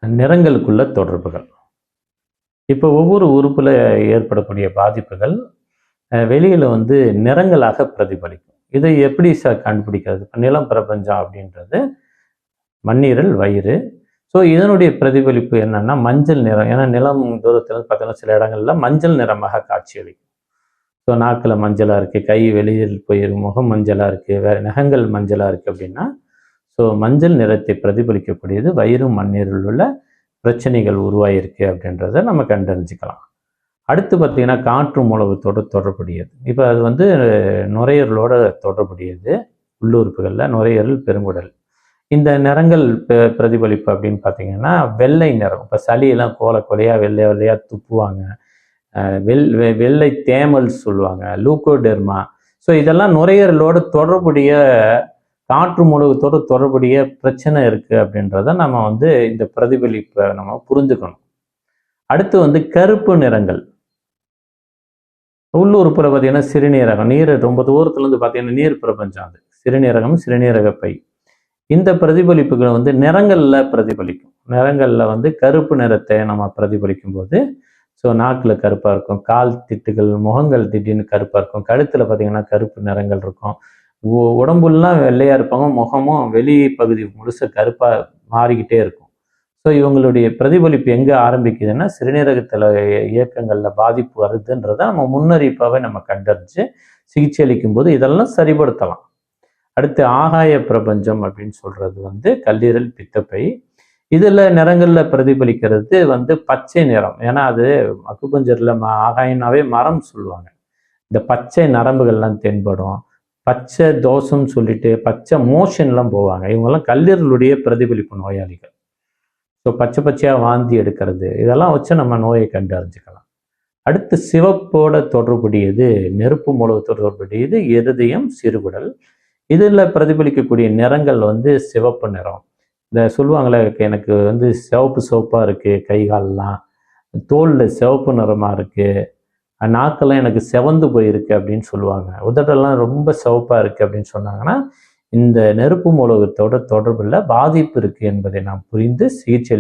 நிறங்களுக்குள்ள தொடர்புகள். இப்போ ஒவ்வொரு உறுப்புல ஏற்படக்கூடிய பாதிப்புகள் வெளியில நிறங்களாக பிரதிபலிக்கும். இதை எப்படி கண்டுபிடிக்கிறது? இப்போ நிலம் பிரபஞ்சம் அப்படின்றது மண்ணீரல், வயிறு. ஸோ இதனுடைய பிரதிபலிப்பு என்னன்னா மஞ்சள் நிறம். ஏன்னா நிலம் தூரத்துல பார்த்தீங்கன்னா சில இடங்கள்ல மஞ்சள் நிறமாக காட்சியளிக்கும். ஸோ நாக்கில் மஞ்சளாக இருக்குது, கை வெளியில் போயிருக்கு, முகம் மஞ்சளாக இருக்குது, வேறு நகங்கள் மஞ்சளாக இருக்குது அப்படின்னா ஸோ மஞ்சள் நிறத்தை பிரதிபலிக்கக்கூடியது வயிறும் மண்ணீரில் உள்ள பிரச்சனைகள் உருவாயிருக்கு அப்படின்றத நம்ம கண்டறிஞ்சிக்கலாம். அடுத்து பார்த்திங்கன்னா காற்று மூலத்தோடு தொடர்புடையது. இப்போ அது நுரையீரலோட தொடர்புடையது. உள்ளுறுப்புகளில் நுரையீரல், பெருங்குடல். இந்த நிறங்கள் பிரதிபலிப்பு அப்படின்னு பார்த்தீங்கன்னா வெள்ளை நிறம். இப்போ சளியெல்லாம் கொலையாக வெள்ளையாக துப்புவாங்க. வெள்ளை தேமல் சொல்லுவாங்க, லூக்கோடெர்மா. ஸோ இதெல்லாம் நுரையீரலோடு தொடர்புடைய காற்று மூலத்தோடு தொடர்புடைய பிரச்சனை இருக்குது அப்படின்றத நம்ம இந்த பிரதிபலிப்பை நம்ம புரிஞ்சுக்கணும். அடுத்து கருப்பு நிறங்கள். உள்ளுறுப்புல பார்த்தீங்கன்னா சிறுநீரகம், நீர் ரொம்ப தூரத்துலேருந்து பார்த்தீங்கன்னா நீர் பிரபஞ்சம். அது சிறுநீரகம், சிறுநீரக பை. இந்த பிரதிபலிப்புகள் நிறங்களில் பிரதிபலிக்கும். நிறங்களில் கருப்பு நிறத்தை நம்ம பிரதிபலிக்கும் போது ஸோ நாக்கில் கருப்பாக இருக்கும், கால் திட்டுகள், முகங்கள் திடீர்னு கருப்பாக இருக்கும், கழுத்தில் பார்த்தீங்கன்னா கருப்பு நிறங்கள் இருக்கும், உடம்புலாம் வெள்ளையாக இருப்பாங்க, முகமும் வெளி பகுதி முழுச கருப்பாக மாறிக்கிட்டே இருக்கும். ஸோ இவங்களுடைய பிரதிபலிப்பு எங்கே ஆரம்பிக்குதுன்னா சிறுநீரகத்தில் இயக்கங்களில் பாதிப்பு வருதுன்றதை நம்ம முன்னறிப்பாகவே நம்ம கண்டறிஞ்சு சிகிச்சை அளிக்கும் போது இதெல்லாம் சரிப்படுத்தலாம். அடுத்து ஆகாய பிரபஞ்சம் அப்படின்னு சொல்றது கல்லீரல், பித்தப்பை. இதில் நிறங்களில் பிரதிபலிக்கிறது பச்சை நிறம். ஏன்னா அது அக்குபஞ்சரில் ஆகாயம்னாவே மரம் சொல்லுவாங்க. இந்த பச்சை நரம்புகள்லாம் தென்படும். பச்சை தோஷம்னு சொல்லிட்டு பச்சை மோஷன்லாம் போவாங்க. இவங்கெல்லாம் கல்லீரலுடைய பிரதிபலிப்பு நோயாளிகள். ஸோ பச்சை பச்சையாக வாந்தி எடுக்கிறது, இதெல்லாம் வச்சு நம்ம நோயை கண்டு அறிஞ்சிக்கலாம். அடுத்து சிவப்போட தொடர்புடையது, நெருப்பு மூலத்தோடு தொடர்புடையது இருதயம், சிறுகுடல். இதில் பிரதிபலிக்கக்கூடிய நிறங்கள் சிவப்பு நிறம். இந்த சொல்லுவாங்களே எனக்கு சிவப்பு சிவப்பாக இருக்குது, கை காலெலாம், தோலில் சிவப்பு நிறமாக இருக்குது, நாக்கெல்லாம் எனக்கு செவந்து போயிருக்கு அப்படின்னு சொல்லுவாங்க, உதடெல்லாம் ரொம்ப சிவப்பாக இருக்குது அப்படின்னு சொன்னாங்கன்னா இந்த நெருப்பு மூலகத்தோட தொடர்பில் பாதிப்பு இருக்குது என்பதை நாம் புரிந்து சிகிச்சை